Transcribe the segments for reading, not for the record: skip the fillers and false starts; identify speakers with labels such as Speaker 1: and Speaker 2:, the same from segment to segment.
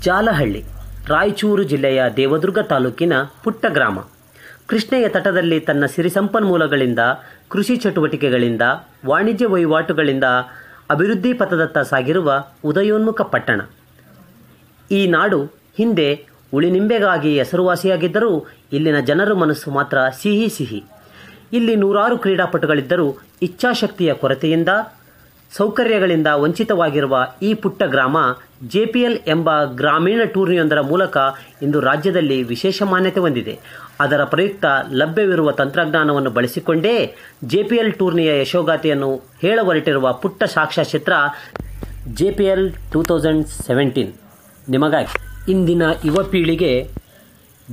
Speaker 1: ಜಾಲಹಳ್ಳಿ ರಾಯಚೂರು ಜಿಲ್ಲೆಯ ದೇವದುರ್ಗ ತಾಲೂಕಿನ ಪುಟ್ಟ ಗ್ರಾಮ. ಕೃಷ್ಣೆಯ ತಟದಲ್ಲಿ ತನ್ನ ಸಿರಿ ಸಂಪನ್ಮೂಲಗಳಿಂದ, ಕೃಷಿ ಚಟುವಟಿಕೆಗಳಿಂದ, ವಾಣಿಜ್ಯ ವಹಿವಾಟುಗಳಿಂದ ಅಭಿವೃದ್ಧಿ ಪಥದತ್ತ ಸಾಗಿರುವ ಉದಯೋನ್ಮುಖ ಪಟ್ಟಣ. ಈ ನಾಡು ಹಿಂದೆ ಉಳಿನಿಂಬೆಗಾಗಿ ಹೆಸರುವಾಸಿಯಾಗಿದ್ದರೂ ಇಲ್ಲಿನ ಜನರ ಮನಸ್ಸು ಮಾತ್ರ ಸಿಹಿ ಸಿಹಿ. ಇಲ್ಲಿ ನೂರಾರು ಕ್ರೀಡಾಪಟುಗಳಿದ್ದರೂ ಇಚ್ಛಾಶಕ್ತಿಯ ಕೊರತೆಯಿಂದ, ಸೌಕರ್ಯಗಳಿಂದ ವಂಚಿತವಾಗಿರುವ ಈ ಪುಟ್ಟ ಗ್ರಾಮ ಜೆಪಿಎಲ್ ಎಂಬ ಗ್ರಾಮೀಣ ಟೂರ್ನಿಯೊಂದರ ಮೂಲಕ ಇಂದು ರಾಜ್ಯದಲ್ಲಿ ವಿಶೇಷ ಮಾನ್ಯತೆ ಹೊಂದಿದೆ. ಅದರ ಪ್ರಯುಕ್ತ ಲಭ್ಯವಿರುವ ತಂತ್ರಜ್ಞಾನವನ್ನು ಬಳಸಿಕೊಂಡೇ ಜೆಪಿಎಲ್ ಟೂರ್ನಿಯ ಯಶೋಗಾಥೆಯನ್ನು ಹೇಳ ಹೊರಟಿರುವ ಪುಟ್ಟ ಸಾಕ್ಷ್ಯಚಿತ್ರ ಜೆಪಿಎಲ್ 2017 ನಿಮಗಾಗಿ. ಇಂದಿನ ಯುವ ಪೀಳಿಗೆ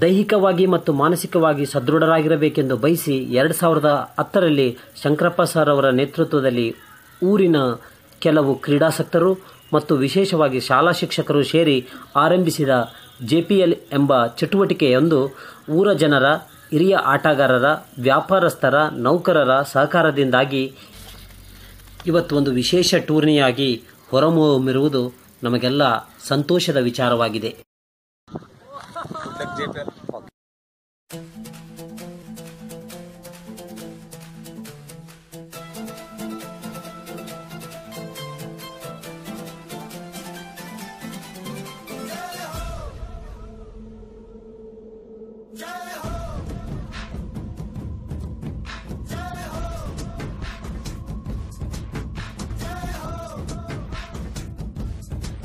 Speaker 1: ದೈಹಿಕವಾಗಿ ಮತ್ತು ಮಾನಸಿಕವಾಗಿ ಸದೃಢರಾಗಿರಬೇಕೆಂದು ಬಯಸಿ 2010ರಲ್ಲಿ ಶಂಕರಪ್ಪ ಸರ್ ಅವರ ನೇತೃತ್ವದಲ್ಲಿ ಊರಿನ ಕೆಲವು ಕ್ರೀಡಾಸಕ್ತರು ಮತ್ತು ವಿಶೇಷವಾಗಿ ಶಾಲಾ ಶಿಕ್ಷಕರು ಸೇರಿ ಆರಂಭಿಸಿದ ಜೆಪಿಎಲ್ ಎಂಬ ಚಟುವಟಿಕೆಯೊಂದು ಊರ ಜನರ, ಹಿರಿಯ ಆಟಗಾರರ, ವ್ಯಾಪಾರಸ್ಥರ, ನೌಕರರ ಸಹಕಾರದಿಂದಾಗಿ ಇವತ್ತು ಒಂದು ವಿಶೇಷ ಟೂರ್ನಿಯಾಗಿ ಹೊರಹೊಮ್ಮಿರುವುದು ನಮಗೆಲ್ಲ ಸಂತೋಷದ ವಿಚಾರವಾಗಿದೆ.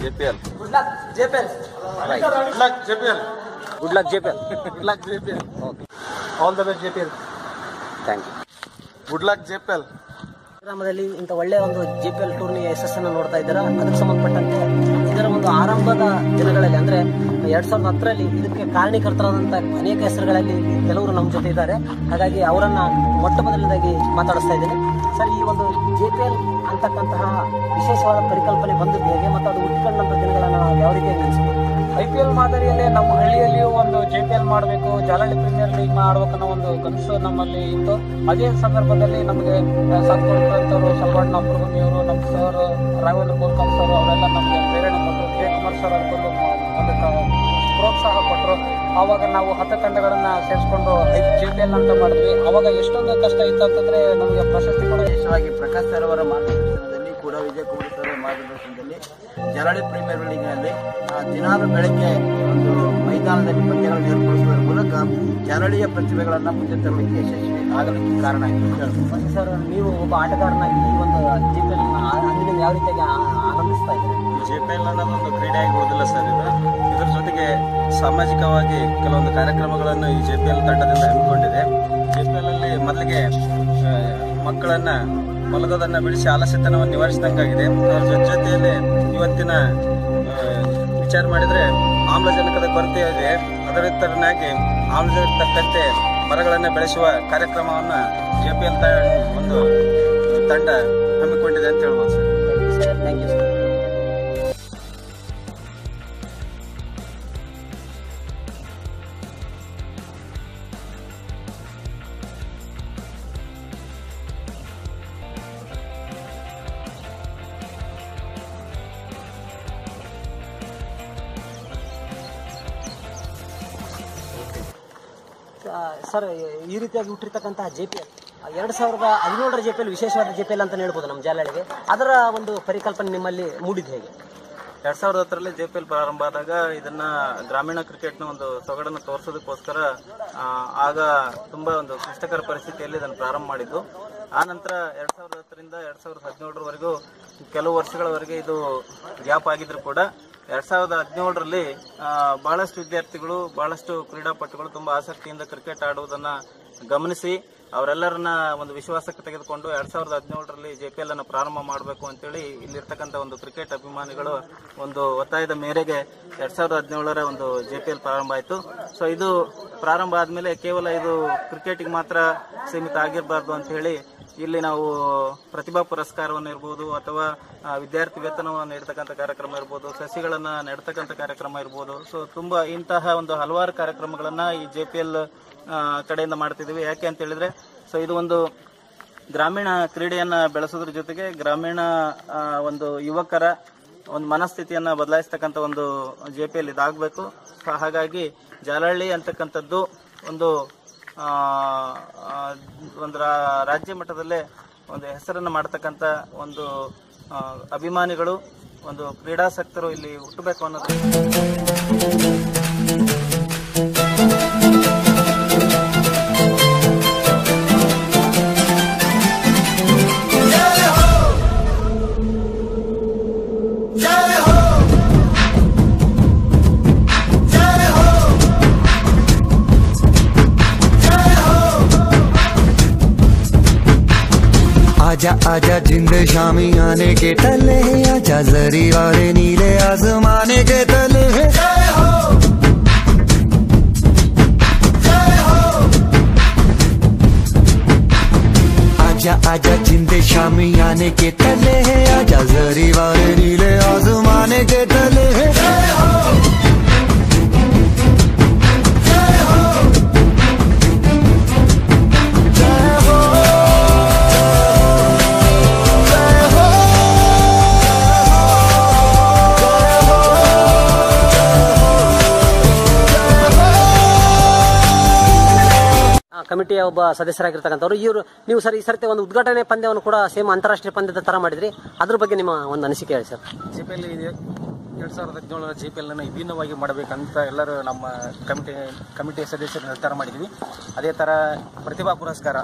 Speaker 2: JPL.
Speaker 1: Good luck, JPL.
Speaker 2: Right. Good luck, JPL.
Speaker 1: Good luck, JPL.
Speaker 2: Good luck, JPL.
Speaker 1: Okay.
Speaker 2: All the best, JPL.
Speaker 1: Thank you.
Speaker 2: Good luck, JPL.
Speaker 1: ಗ್ರಾಮದಲ್ಲಿ ಇಂಥ ಒಳ್ಳೆಯ ಒಂದು ಜೆಪಿಎಲ್ ಟೂರ್ನಿಯ ಯಶಸ್ಸನ್ನು ನೋಡ್ತಾ ಇದ್ದೀರಾ. ಅದಕ್ಕೆ ಸಂಬಂಧಪಟ್ಟಂತೆ ಇದರ ಒಂದು ಆರಂಭದ ದಿನಗಳಲ್ಲಿ ಅಂದರೆ 2010ರಲ್ಲಿ ಇದಕ್ಕೆ ಕಾರಣೀಕರ್ತರಾದಂಥ ಅನೇಕ ಹೆಸರುಗಳಲ್ಲಿ ಕೆಲವರು ನಮ್ಮ ಜೊತೆ ಇದ್ದಾರೆ. ಹಾಗಾಗಿ ಅವರನ್ನು ಮೊಟ್ಟ ಮೊದಲನೇದಾಗಿ ಮಾತಾಡಿಸ್ತಾ ಇದ್ದೀನಿ. ಸರ್, ಈ ಒಂದು ಜೆಪಿಎಲ್ ಅಂತಕ್ಕಂತಹ ವಿಶೇಷವಾದ ಪರಿಕಲ್ಪನೆ ಬಂದದ್ದು ಹೇಗೆ ಮತ್ತು ಅದು ಹುಟ್ಟಿಕೊಂಡಂಥ ದಿನಗಳನ್ನು ನಾವು ಯಾವ ರೀತಿಯಾಗಿ ನೆನೆಸ್ಬೋದು?
Speaker 3: IPL ಮಾದರಿಯಲ್ಲಿ ನಮ್ಮ ಹಳ್ಳಿಯಲ್ಲಿಯೂ ಒಂದು JPL ಮಾಡಬೇಕು, ಜಾಲಹಳ್ಳಿ ಪ್ರೀಮಿಯರ್ ಲೀಗ್ ಮಾಡಬೇಕನ್ನೋ ಒಂದು ಕನಸು ನಮ್ಮಲ್ಲಿ ಇತ್ತು. ಅದೇ ಸಂದರ್ಭದಲ್ಲಿ ನಮಗೆ ಸಾಥ್ ಕೊಡುವಂಥವ್ರು ಸಲ್ವಾಡ್ ನಾಪುರ್ಗುನಿಯವರು, ನಮ್ಮ ಸರ್ ರಾಘವೇಂದ್ರ ಗೋಲ್ಕರ್ ಸರ್ ಅವರೆಲ್ಲ ನಮಗೆ ಪ್ರೇರಣೆ ಕೊಟ್ಟರು. ವಿಜಯಕುಮಾರ್ ಸರ್ ಅವರು ಒಂದು ಪ್ರೋತ್ಸಾಹ ಕೊಟ್ಟರು. ಆವಾಗ ನಾವು 10 ತಂಡಗಳನ್ನು ಸೇರಿಸ್ಕೊಂಡು JPL ಅಂತ ಮಾಡಿದ್ವಿ. ಆವಾಗ ಎಷ್ಟೊಂದು ಕಷ್ಟ ಇತ್ತು ಅಂತಂದರೆ ನಮಗೆ ಪ್ರಶಸ್ತಿ ಕೂಡ
Speaker 4: ವಿಶೇಷವಾಗಿ ಪ್ರಕಾಶ್ ಸರ್ ಅವರ ಮಾರ್ಗದರ್ಶನದಲ್ಲಿ ಕೂಡ ವಿಜಯಕುಮಾರ್ ಸರ್ ಅವರ ಮಾರ್ಗದರ್ಶನದಲ್ಲಿ ಜಾಲಹಳ್ಳಿ ಪ್ರೀಮಿಯರ್ ಲೀಗ್ನಲ್ಲಿ ದಿನಾಲು ಬೆಳಗ್ಗೆ ಒಂದು ಮೈದಾನದಲ್ಲಿ ಪಂದ್ಯಗಳನ್ನು ಏರ್ಪಡಿಸುವುದರ ಮೂಲಕ ಜಾಲಹಳ್ಳಿಯ ಪ್ರತಿಭೆಗಳನ್ನು ಮುಂದೆ ತರಲಿಕ್ಕೆ ಯಶಸ್ವಿ ಆಗಲಿಕ್ಕೆ ಕಾರಣ ಆಯಿತು.
Speaker 1: ಸರ್, ನೀವು ಒಬ್ಬ ಆಟಗಾರನಾಗಿ ಈ ಒಂದು JPL ಅಂದಿನಿಂದ ಯಾವ ರೀತಿಯಾಗಿ ಆನಂದಿಸ್ತಾ ಇದ್ದೀರಿ?
Speaker 2: JPL ಅನ್ನೋದೊಂದು ಕ್ರೀಡೆಯಾಗಿ ಉಳಿದಿಲ್ಲ ಸರ್. ಇದರ ಜೊತೆಗೆ ಸಾಮಾಜಿಕವಾಗಿ ಕೆಲವೊಂದು ಕಾರ್ಯಕ್ರಮಗಳನ್ನು ಈ JPL ತಂಡದಿಂದ ಹಮ್ಮಿಕೊಂಡಿದೆ. JPL ಅಲ್ಲಿ ಮೊದಲಿಗೆ ಮಕ್ಕಳನ್ನ ಮಲಗೋದನ್ನು ಬಿಡಿಸಿ ಆಲಸ್ಯತನವನ್ನು ನಿವಾರಿಸಿದಂಗಾಗಿದೆ. ಅದರ ಜೊತೆಯಲ್ಲಿ ಇವತ್ತಿನ ವಿಚಾರ ಮಾಡಿದರೆ ಆಮ್ಲಜನಕದ ಕೊರತೆ ಇದೆ. ಅದರ ತರನಾಗಿ ಆಮ್ಲಜನಕ ತಕ್ಕಂತೆ ಮರಗಳನ್ನು ಬೆಳೆಸುವ ಕಾರ್ಯಕ್ರಮವನ್ನು JPL ಒಂದು ತಂಡ ಹಮ್ಮಿಕೊಂಡಿದೆ ಅಂತ ಹೇಳ್ಬೋದು sir.
Speaker 1: Thank you sir. Sir, ಈ ರೀತಿಯಾಗಿ ಹುಟ್ಟಿರ್ತಕ್ಕಂತಹ JPL 2017ರ JPL ವಿಶೇಷವಾದ JPL ಅಂತ ಹೇಳ್ಬೋದು ನಮ್ಮ ಜಾಲಹಳ್ಳಿಗೆ. ಅದರ ಒಂದು ಪರಿಕಲ್ಪನೆ ನಿಮ್ಮಲ್ಲಿ ಮೂಡಿದ್ದು ಹೇಗೆ?
Speaker 2: 2010ರಲ್ಲಿ JPL ಪ್ರಾರಂಭ ಆದಾಗ ಇದನ್ನ ಗ್ರಾಮೀಣ ಕ್ರಿಕೆಟ್ನ ಒಂದು ಸೊಗಡನ್ನು ತೋರಿಸೋದಕ್ಕೋಸ್ಕರ ಆಗ ತುಂಬಾ ಒಂದು ಕ್ಲಿಷ್ಟಕರ ಪರಿಸ್ಥಿತಿಯಲ್ಲಿ ಇದನ್ನು ಪ್ರಾರಂಭ ಮಾಡಿದ್ದು. ಆ ನಂತರ 2010ರಿಂದ 2017ರವರೆಗೂ ಕೆಲವು ವರ್ಷಗಳವರೆಗೆ ಇದು ಗ್ಯಾಪ್ ಆಗಿದ್ರು ಕೂಡ 2017ರಲ್ಲಿ ಬಹಳಷ್ಟು ವಿದ್ಯಾರ್ಥಿಗಳು, ಬಹಳಷ್ಟು ಕ್ರೀಡಾಪಟುಗಳು ತುಂಬಾ ಆಸಕ್ತಿಯಿಂದ ಕ್ರಿಕೆಟ್ ಆಡುವುದನ್ನು ಗಮನಿಸಿ ಅವರೆಲ್ಲರನ್ನ ಒಂದು ವಿಶ್ವಾಸಕ್ಕೆ ತೆಗೆದುಕೊಂಡು 2017ರಲ್ಲಿ JPL ಅನ್ನು ಪ್ರಾರಂಭ ಮಾಡಬೇಕು ಅಂತೇಳಿ ಇಲ್ಲಿರ್ತಕ್ಕಂಥ ಒಂದು ಕ್ರಿಕೆಟ್ ಅಭಿಮಾನಿಗಳು ಒಂದು ಒತ್ತಾಯದ ಮೇರೆಗೆ 2017ರ ಒಂದು JPL ಪ್ರಾರಂಭ ಆಯಿತು. ಸೊ ಇದು ಪ್ರಾರಂಭ ಆದಮೇಲೆ ಕೇವಲ ಇದು ಕ್ರಿಕೆಟಿಗೆ ಮಾತ್ರ ಸೀಮಿತ ಆಗಿರಬಾರ್ದು ಅಂತ ಹೇಳಿ ಇಲ್ಲಿ ನಾವು ಪ್ರತಿಭಾ ಪುರಸ್ಕಾರವನ್ನು ಇರ್ಬೋದು, ಅಥವಾ ವಿದ್ಯಾರ್ಥಿ ವೇತನವನ್ನು ನೀಡತಕ್ಕಂಥ ಕಾರ್ಯಕ್ರಮ ಇರ್ಬೋದು, ಸಸಿಗಳನ್ನು ನೆಡ್ತಕ್ಕಂಥ ಕಾರ್ಯಕ್ರಮ ಇರ್ಬೋದು. ಸೊ ತುಂಬಾ ಇಂತಹ ಒಂದು ಹಲವಾರು ಕಾರ್ಯಕ್ರಮಗಳನ್ನ ಈ JPL ಕಡೆಯಿಂದ ಮಾಡ್ತಿದ್ದೀವಿ. ಯಾಕೆ ಅಂತ ಹೇಳಿದ್ರೆ, ಸೊ ಇದು ಒಂದು ಗ್ರಾಮೀಣ ಕ್ರೀಡೆಯನ್ನ ಬೆಳೆಸೋದ್ರ ಜೊತೆಗೆ ಗ್ರಾಮೀಣ ಒಂದು ಯುವಕರ ಒಂದು ಮನಸ್ಥಿತಿಯನ್ನ ಬದಲಾಯಿಸ್ತಕ್ಕಂಥ ಒಂದು JPL ಇದಾಗಬೇಕು. ಹಾಗಾಗಿ ಜಾಲಹಳ್ಳಿ ಅಂತಕ್ಕಂಥದ್ದು ಒಂದು ರಾಜ್ಯ ಮಟ್ಟದಲ್ಲೇ ಒಂದು ಹೆಸರನ್ನು ಮಾಡತಕ್ಕಂಥ ಒಂದು ಅಭಿಮಾನಿಗಳು, ಒಂದು ಕ್ರೀಡಾಸಕ್ತರು ಇಲ್ಲಿ ಹುಟ್ಟಬೇಕು ಅನ್ನೋದು.
Speaker 5: आजा आजा जिंद शामी आने के तले है, आजा जरी वाले नीले आसमाने के तले है। आजा आजा जिंद शामी आने के तले है, आजा जरी वाले नीले आसमाने के तले है।
Speaker 1: ಕಮಿಟಿಯ ಒಬ್ಬ ಸದಸ್ಯರಾಗಿರ್ತಕ್ಕಂಥವ್ರು ಇವರು. ನೀವು ಸರ್ ಈ ಸರ್ತಿ ಒಂದು ಉದ್ಘಾಟನೆ ಪಂದ್ಯವನ್ನು ಕೂಡ ಸೇಮ್ ಅಂತಾರಾಷ್ಟ್ರೀಯ ಪಂದ್ಯದ ತರ ಮಾಡಿದ್ರಿ, ಅದ್ರ ಬಗ್ಗೆ ನಿಮ್ಮ ಒಂದು ಅನಿಸಿಕೆ ಹೇಳಿ ಸರ್.
Speaker 3: JPL 2017 JPL ವಿಭಿನ್ನವಾಗಿ ಮಾಡಬೇಕಂತ ಎಲ್ಲರೂ ನಮ್ಮ ಕಮಿಟಿ ಸದಸ್ಯರು ನಿರ್ಧಾರ ಮಾಡಿದ್ವಿ. ಅದೇ ತರ ಪ್ರತಿಭಾ ಪುರಸ್ಕಾರ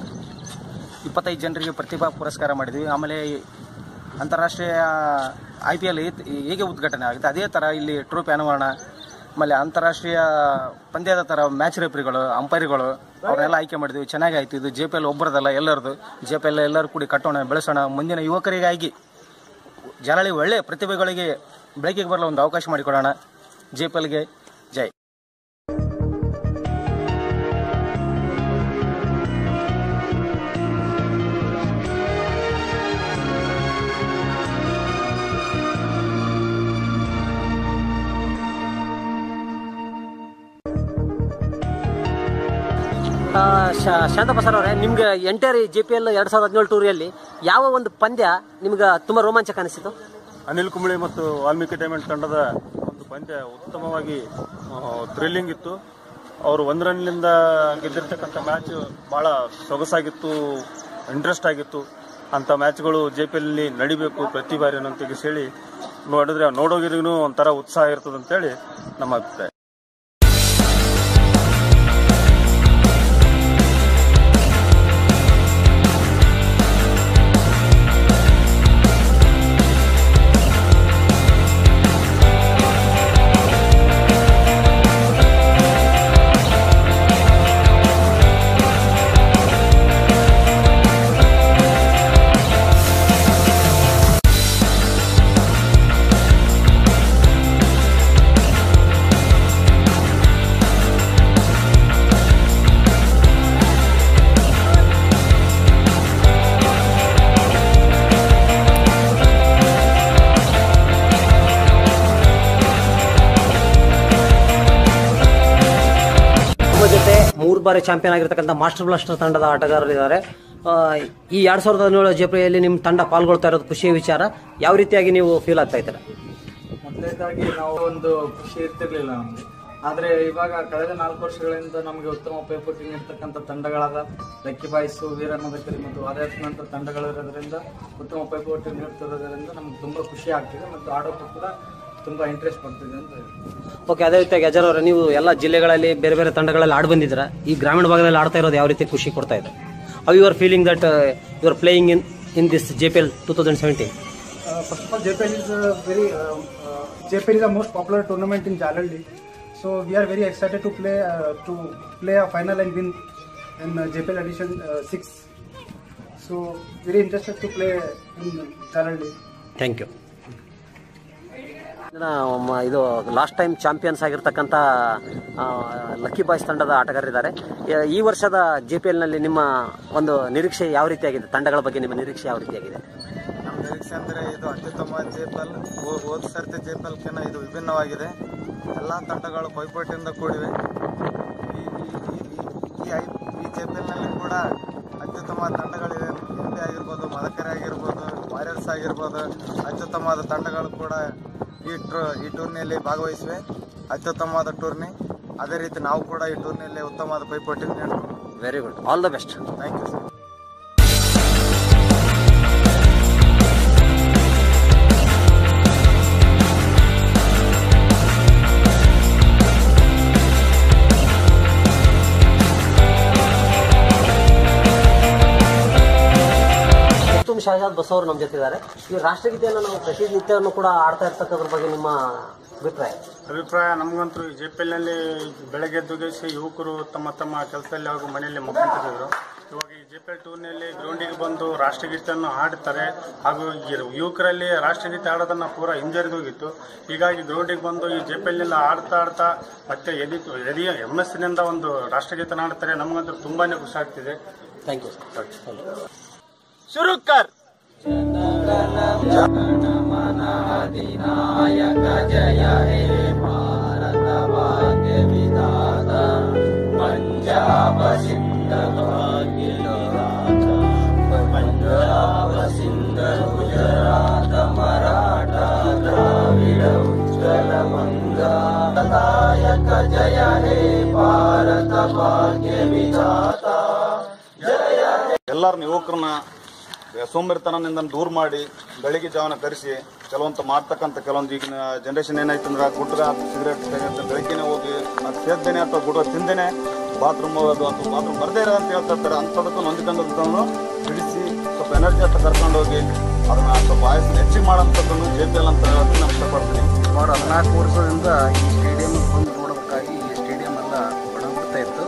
Speaker 3: 25 ಜನರಿಗೆ ಪ್ರತಿಭಾ ಪುರಸ್ಕಾರ ಮಾಡಿದ್ವಿ. ಆಮೇಲೆ ಅಂತಾರಾಷ್ಟ್ರೀಯ IPL ಹೇಗೆ ಉದ್ಘಾಟನೆ ಆಗುತ್ತೆ ಅದೇ ತರ ಇಲ್ಲಿ ಟ್ರೋಫಿ ಅನಾವರಣ, ಆಮೇಲೆ ಅಂತಾರಾಷ್ಟ್ರೀಯ ಪಂದ್ಯದ ತರ ಮ್ಯಾಚ್ ರೆಫರಿಗಳು, ಅಂಪೈರ್ಗಳು ಅವರೆಲ್ಲ ಆಯ್ಕೆ ಮಾಡಿದ್ವಿ. ಚೆನ್ನಾಗಿ ಆಯ್ತು. ಇದು JPL ಒಬ್ಬರದಲ್ಲ, ಎಲ್ಲರದು. JPL ಎಲ್ಲರೂ ಕೂಡಿ ಕಟ್ಟೋಣ, ಬೆಳೆಸೋಣ. ಮುಂದಿನ ಯುವಕರಿಗಾಗಿ ಜಾಲಹಳ್ಳಿ ಒಳ್ಳೆ ಪ್ರತಿಭೆಗಳಿಗೆ ಬೆಳಕಿಗೆ ಬರಲು ಒಂದು ಅವಕಾಶ ಮಾಡಿಕೊಡೋಣ. JPLಗೆ ಜೈ.
Speaker 1: ಶಾಂತಪ್ಪ ಸರ್ ಅವರೇ, ನಿಮ್ಗೆ ಎಂಟೈರ್ JPL 2017 ಟೂರಿಯಲ್ಲಿ ಯಾವ ಒಂದು ಪಂದ್ಯ ನಿಮ್ಗೆ ತುಂಬಾ ರೋಮಾಂಚಕ ಅನಿಸಿತು?
Speaker 6: ಅನಿಲ್ ಕುಂಬ್ಳೆ ಮತ್ತು ವಾಲ್ಮೀಕಿ ಡೈಮಂಡ್ ತಂಡದ ಒಂದು ಪಂದ್ಯ ಉತ್ತಮವಾಗಿ ಥ್ರಿಲ್ಲಿಂಗ್ ಇತ್ತು. ಅವರು 1 ರನ್ನಿಂದ ಗೆದ್ದಿರ್ತಕ್ಕಂಥ ಮ್ಯಾಚ್ ಬಹಳ ಸೊಗಸಾಗಿತ್ತು, ಇಂಟ್ರೆಸ್ಟ್ ಆಗಿತ್ತು. ಅಂತ ಮ್ಯಾಚ್ಗಳು JPL ನಡಿಬೇಕು ಪ್ರತಿ ಬಾರಿ ಅಂತ ಹೇಳಿ ನೋಡಿದ್ರೆ ನೋಡೋಗಿರಿಗೂ ಒಂಥರ ಉತ್ಸಾಹ ಇರ್ತದೆ ಅಂತೇಳಿ ನಮ್ಮ ಅಭಿಪ್ರಾಯ.
Speaker 1: ಮೂರು ಬಾರಿ ಚಾಂಪಿಯನ್ ಆಗಿರ್ತಕ್ಕಂಥ ಮಾಸ್ಟರ್ ಬ್ಲಾಸ್ಟರ್ ತಂಡದ ಆಟಗಾರರಿದ್ದಾರೆ. ಈ 2017 JPL ನಿಮ್ಮ ತಂಡ ಪಾಲ್ಗೊಳ್ತಾ ಇರೋದು ಖುಷಿಯ ವಿಚಾರ. ಯಾವ ರೀತಿಯಾಗಿ ನೀವು ಫೀಲ್ ಆಗ್ತಾ ಇದ್ದೀರಾ?
Speaker 7: ಮೊದಲನೇದಾಗಿ ನಾವು ಒಂದು ಖುಷಿ ಇರ್ತಿರ್ಲಿಲ್ಲ ನಮಗೆ. ಆದರೆ ಇವಾಗ ಕಳೆದ 4 ವರ್ಷಗಳಿಂದ ನಮಗೆ ಉತ್ತಮ ಪೈಪೋಟಿ ನೀಡ್ತಕ್ಕಂಥ ತಂಡಗಳಾದ ಲಕ್ಕಿ ಬಾಯ್ಸ್, ವೀರಮದಕರಿ ಮತ್ತು ವಾರಿಯರ್ಸ್ನಂಥ ತಂಡಗಳಿರೋದ್ರಿಂದ, ಉತ್ತಮ ಪೈಪೋಟಿ ನೀಡ್ತಿರೋದ್ರಿಂದ ನಮ್ಗೆ ತುಂಬ ಖುಷಿ ಆಗ್ತಿದೆ ಮತ್ತು ಆಡೋಕ್ಕೂ ಕೂಡ ತುಂಬ ಇಂಟ್ರೆಸ್ಟ್ ಬರ್ತಿದೆ ಅಂತ ಹೇಳಿ.
Speaker 1: ಓಕೆ, ಅದೇ ರೀತಿಯಾಗಿ ಅಜರ್ ಅವರೇ, ನೀವು ಎಲ್ಲ ಜಿಲ್ಲೆಗಳಲ್ಲಿ ಬೇರೆ ಬೇರೆ ತಂಡಗಳಲ್ಲಿ ಆಡಿ ಬಂದಿದ್ದೀರಾ. ಈ ಗ್ರಾಮೀಣ ಭಾಗದಲ್ಲಿ ಆಡ್ತಾ ಇರೋದು ಯಾವ ರೀತಿ ಖುಷಿ ಕೊಡ್ತಾ ಇದೆ? How you are feeling that you are playing in this JPL 2017?
Speaker 8: First of all, JPL is the most popular tournament in Jalalli. So we are very excited to play a final and win in JPL edition 6. So very interested to play in Jalalli.
Speaker 1: Thank you. ಇದು last time champions ಆಗಿರ್ತಕ್ಕಂಥ lucky boys ತಂಡದ ಆಟಗಾರರಿದ್ದಾರೆ. ಈ ವರ್ಷದ JPLನಲ್ಲಿ ನಿಮ್ಮ ಒಂದು ನಿರೀಕ್ಷೆ ಯಾವ ರೀತಿಯಾಗಿದೆ? ತಂಡಗಳ ಬಗ್ಗೆ ನಿಮ್ಮ ನಿರೀಕ್ಷೆ ಯಾವ ರೀತಿಯಾಗಿದೆ?
Speaker 2: ನಮ್ಮ ನಿರೀಕ್ಷೆ ಅಂದರೆ ಇದು ಅತ್ಯುತ್ತಮ JPL. ಹೋದ ಸರ್ತಿ JPLಕಿಂತ ಇದು ವಿಭಿನ್ನವಾಗಿದೆ. ಎಲ್ಲ ತಂಡಗಳು ಪೈಪೋಟಿಯಿಂದ ಕೂಡಿವೆ. ಈ JPLನಲ್ಲಿ ಕೂಡ ಅತ್ಯುತ್ತಮ ತಂಡಗಳಿವೆ. ಹಿಂದೆ ಆಗಿರ್ಬೋದು, ಮದಕರಿ ಆಗಿರ್ಬೋದು, ವಾರಿಯರ್ಸ್
Speaker 9: ಟೀಮ್ಸ್ ಆಗಿರ್ಬೋದು, ಅತ್ಯುತ್ತಮವಾದ ತಂಡಗಳು ಕೂಡ ಈ ಟೂರ್ನಿಯಲ್ಲಿ ಭಾಗವಹಿಸಿವೆ. ಅತ್ಯುತ್ತಮವಾದ ಟೂರ್ನಿ. ಅದೇ ರೀತಿ ನಾವು ಕೂಡ ಈ ಟೂರ್ನಿಯಲ್ಲಿ ಉತ್ತಮವಾದ ಪೈಪೋಟಿ ನೀಡೋಣ.
Speaker 1: Very good, all the best.
Speaker 9: Thank you sir.
Speaker 1: Shahzad ಬಸ್ ಅವರು ನಮ್ಮ ಜೊತೆ ಇದ್ದಾರೆ. ಈ ರಾಷ್ಟ್ರಗೀತೆಯನ್ನು ನಾವು ಪ್ರತಿನಿತ್ಯವನ್ನು ಕೂಡ ಆಡ್ತಾ ಇರ್ತಕ್ಕದ್ರ ಬಗ್ಗೆ ನಿಮ್ಮ ಅಭಿಪ್ರಾಯ?
Speaker 6: ನಮಗಂತೂ ಈ JPL ಬೆಳಗ್ಗೆ ಎದ್ದುಗೇಸಿ ಯುವಕರು ತಮ್ಮ ತಮ್ಮ ಕೆಲಸದಲ್ಲಿ ಹಾಗೂ ಮನೆಯಲ್ಲಿ ಮುಗಿಸಿದ್ರು. ಇವಾಗ ಈ JPL ಟೂರ್ನಿಯಲ್ಲಿ ಗ್ರೌಂಡಿಗೆ ಬಂದು ರಾಷ್ಟ್ರಗೀತೆಯನ್ನು ಹಾಡುತ್ತಾರೆ. ಹಾಗೂ ಯುವಕರಲ್ಲಿ ರಾಷ್ಟ್ರಗೀತೆ ಆಡೋದನ್ನ ಪೂರಾ ಹಿಂಜರಿದೋಗಿತ್ತು. ಹೀಗಾಗಿ ಗ್ರೌಂಡಿಗೆ ಬಂದು ಈ JPL ಆಡ್ತಾ ಮತ್ತೆ MS ಒಂದು ರಾಷ್ಟ್ರಗೀತೆ ಹಾಡುತ್ತಾರೆ. ನಮಗಂತೂ ತುಂಬಾನೇ ಖುಷಿ ಆಗ್ತಿದೆ.
Speaker 1: Thank you.
Speaker 2: ಶುರು ಕರ್.
Speaker 10: ಜನಗಣಮನ ಅಧಿನಾಯಕ ಜಯ ಹೇ ಭಾರತ ಭಾಗ್ಯ ವಿಧಾತ ಪಂಜಾಬ ಸಿಂಧ ಭಾಗ್ಯ ವಿಧಾತ ಪಂಜಾಬ ಸಿಂಧ ಗುಜರಾತ ಮರಾಠ ದ್ರಾವಿಡ ಉಜ್ಜಲ ಬಂಗ ನಾಯಕ ಜಯ ಹೇ ಭಾರತ ಭಾಗ್ಯ ವಿಧಾತ ಜಯ.
Speaker 11: ಎಲ್ಲರನ್ನ ಯುವಕರನ್ನ ಸೋಂಬೇರಿತನದಿಂದ ದೂರ ಮಾಡಿ ಬೆಳಿಗ್ಗೆ ಜಾವನ ಕರೆಸಿ ಕೆಲವೊಂದು ಮಾಡ್ತಕ್ಕಂಥ ಕೆಲವೊಂದು ಈಗಿನ ಜನರೇಷನ್ ಏನಾಯ್ತು ಅಂದ್ರೆ ಗುಟ್ಗ ಸಿಗರೇಟ್ ಬೆಳಗ್ಗೆನೆ ಹೋಗಿ ಅದು ಸೇದ್ದೇನೆ ಅಥವಾ ಗುಟ್ಗ ತಿಂದೇನೆ ಬಾತ್ರೂಮ್ ಹೋಗೋದು ಅಥವಾ ಬಾತ್ರೂಮ್ ಬರದೇ ಇರೋ ಅಂತ ಹೇಳ್ತಾ ಇರ್ತಾರೆ. ಅಂಥದಕ್ಕೂ ಹೊಂದಿಕೊಂಡದನ್ನು ಬಿಡಿಸಿ ಸ್ವಲ್ಪ ಎನರ್ಜಿ ಅಂತ ಕರ್ಕೊಂಡು ಹೋಗಿ ಅದನ್ನ ಸ್ವಲ್ಪ ಆಯಸ್ ಹೆಚ್ಚಿಗೆ ಮಾಡೋಂಥದ್ದನ್ನು JPL ಅಂತ ಹೇಳೋದಕ್ಕೆ ನಾನು ಇಷ್ಟಪಡ್ತೀನಿ.
Speaker 12: ಸುಮಾರು 14 ವರ್ಷದಿಂದ ಈ ಸ್ಟೇಡಿಯಂ ಬಂದು ನೋಡೋದಕ್ಕಾಗಿ ಈ ಸ್ಟೇಡಿಯಂ ಎಲ್ಲ ಒಣಗುತ್ತಾ ಇತ್ತು.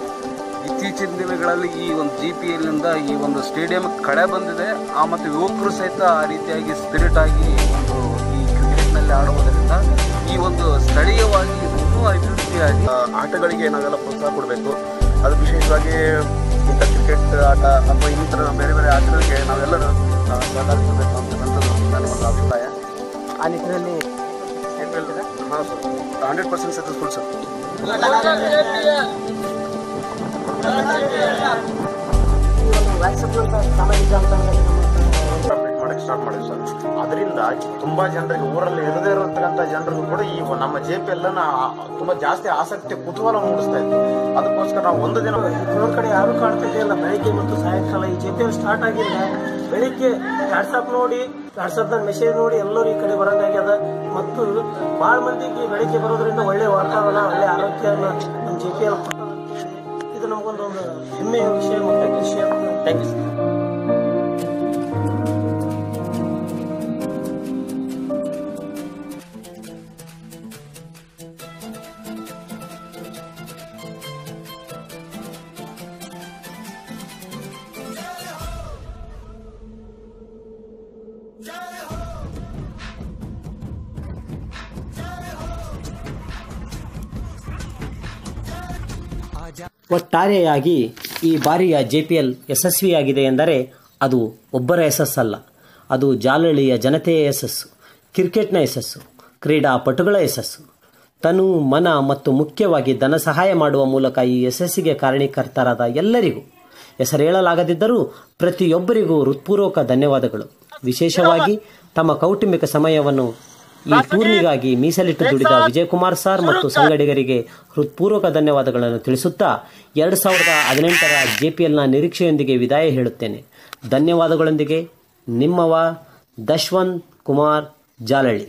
Speaker 12: ಇತ್ತೀಚಿನ ದಿನಗಳಲ್ಲಿ ಈ ಒಂದು JPL ನಿಂದ ಈ ಒಂದು ಸ್ಟೇಡಿಯಂ ಕಳೆ ಬಂದಿದೆ. ಮತ್ತು ಯುವಕರು ಸಹಿತ ಆ ರೀತಿಯಾಗಿ ಸ್ಪಿರಿಟ್ ಆಗಿ ಒಂದು ಈ ಕ್ರಿಕೆಟ್ನಲ್ಲಿ ಆಡುವುದರಿಂದ ಈ ಒಂದು ಸ್ಥಳೀಯವಾಗಿ ಇನ್ನೂ ಅಭಿವೃದ್ಧಿಯಾಗಿ
Speaker 13: ಆಟಗಳಿಗೆ ನಾವೆಲ್ಲ ಪ್ರೋತ್ಸಾಹ ಕೊಡಬೇಕು. ಅದು ವಿಶೇಷವಾಗಿ ಇಂಥ ಕ್ರಿಕೆಟ್ ಆಟ ಅಥವಾ ಇನ್ನಿತರ ಬೇರೆ ಬೇರೆ ಆಟಗಳಿಗೆ ನಾವೆಲ್ಲರೂ ಸಹಕರಿಸಬೇಕು ಅಂತಕ್ಕಂಥದ್ದು ನನ್ನ ಒಂದು ಅಭಿಪ್ರಾಯ.
Speaker 1: ಆ ನಿಟ್ಟಿನಲ್ಲಿ
Speaker 13: ಏನು ಹೇಳ್ತಿದೆ? ಹಾಂ ಸರ್, 100% ಸಕ್ಸಸ್ಫುಲ್ ಸರ್.
Speaker 9: ಮಾಡಕ್ಕೆ ಸ್ಟಾರ್ಟ್ ಮಾಡಿದ್ವಿ ಸರ್. ಅದರಿಂದ ತುಂಬಾ ಜನರಿಗೆ ಊರಲ್ಲಿ ಇರದೇ ಇರತಕ್ಕಂಥ ಜನರಿಗೂ ಕೂಡ ಈ ನಮ್ಮ JPL ತುಂಬಾ ಜಾಸ್ತಿ ಆಸಕ್ತಿ ಕುತೂಹಲ ಮೂಡಿಸ್ತಾ ಇತ್ತು. ಅದಕ್ಕೋಸ್ಕರ ನಾವು ಒಂದು ದಿನ
Speaker 1: ಕೆಲವೊಂದು ಕಡೆ ಯಾರು ಕಾಣ್ತಾ ಇದೆಯಲ್ಲ, ಬೆಳಿಗ್ಗೆ ಮತ್ತು ಸಾಯಂಕಾಲ ಈ JPL ಸ್ಟಾರ್ಟ್ ಆಗಿಲ್ಲ. ಬೆಳಿಗ್ಗೆ ವಾಟ್ಸಪ್ ನೋಡಿ, ವಾಟ್ಸಪ್ನ ಮೆಸೇಜ್ ನೋಡಿ ಎಲ್ಲರೂ ಈ ಕಡೆ ಬರೋಂಗಾಗ್ಯದ. ಮತ್ತು ಭಾಳ ಮಂದಿಗೆ ಬೆಳಿಗ್ಗೆ ಬರೋದ್ರಿಂದ ಒಳ್ಳೆ ವಾತಾವರಣ, ಒಳ್ಳೆ ಆರೋಗ್ಯನ ನಮ್ಮ JPL ಇದು ನಮಗೊಂದು ಹೆಮ್ಮೆಯ ವಿಷಯ ಮತ್ತು ವಿಷಯ. Thank you. ಒಟ್ಟಾರೆಯಾಗಿ ಈ ಬಾರಿಯ JPL ಯಶಸ್ವಿಯಾಗಿದೆ ಎಂದರೆ ಅದು ಒಬ್ಬರ ಯಶಸ್ಸಲ್ಲ, ಅದು ಜಾಲಹಳ್ಳಿಯ ಜನತೆಯ ಯಶಸ್ಸು, ಕ್ರಿಕೆಟ್ನ ಯಶಸ್ಸು, ಕ್ರೀಡಾಪಟುಗಳ ಯಶಸ್ಸು. ತನು ಮನ ಮತ್ತು ಮುಖ್ಯವಾಗಿ ಧನ ಸಹಾಯ ಮಾಡುವ ಮೂಲಕ ಈ ಯಶಸ್ಸಿಗೆ ಕಾರಣೀಕರ್ತರಾದ ಎಲ್ಲರಿಗೂ ಹೆಸರೇಳಲಾಗದಿದ್ದರೂ ಪ್ರತಿಯೊಬ್ಬರಿಗೂ ಹೃತ್ಪೂರ್ವಕ ಧನ್ಯವಾದಗಳು. ವಿಶೇಷವಾಗಿ ತಮ್ಮ ಕೌಟುಂಬಿಕ ಸಮಯವನ್ನು ಈ ಟೂರ್ನಿಗಾಗಿ ಮೀಸಲಿಟ್ಟು ದುಡಿದ ವಿಜಯಕುಮಾರ್ ಸರ್ ಮತ್ತು ಸಂಗಡಿಗರಿಗೆ ಹೃತ್ಪೂರ್ವಕ ಧನ್ಯವಾದಗಳನ್ನು ತಿಳಿಸುತ್ತಾ 2018ರ JPLನ ನಿರೀಕ್ಷೆಯೊಂದಿಗೆ ವಿದಾಯ ಹೇಳುತ್ತೇನೆ. ಧನ್ಯವಾದಗಳೊಂದಿಗೆ ನಿಮ್ಮವ ದಶ್ವಂತ್ ಕುಮಾರ್ ಜಾಲಹಳ್ಳಿ.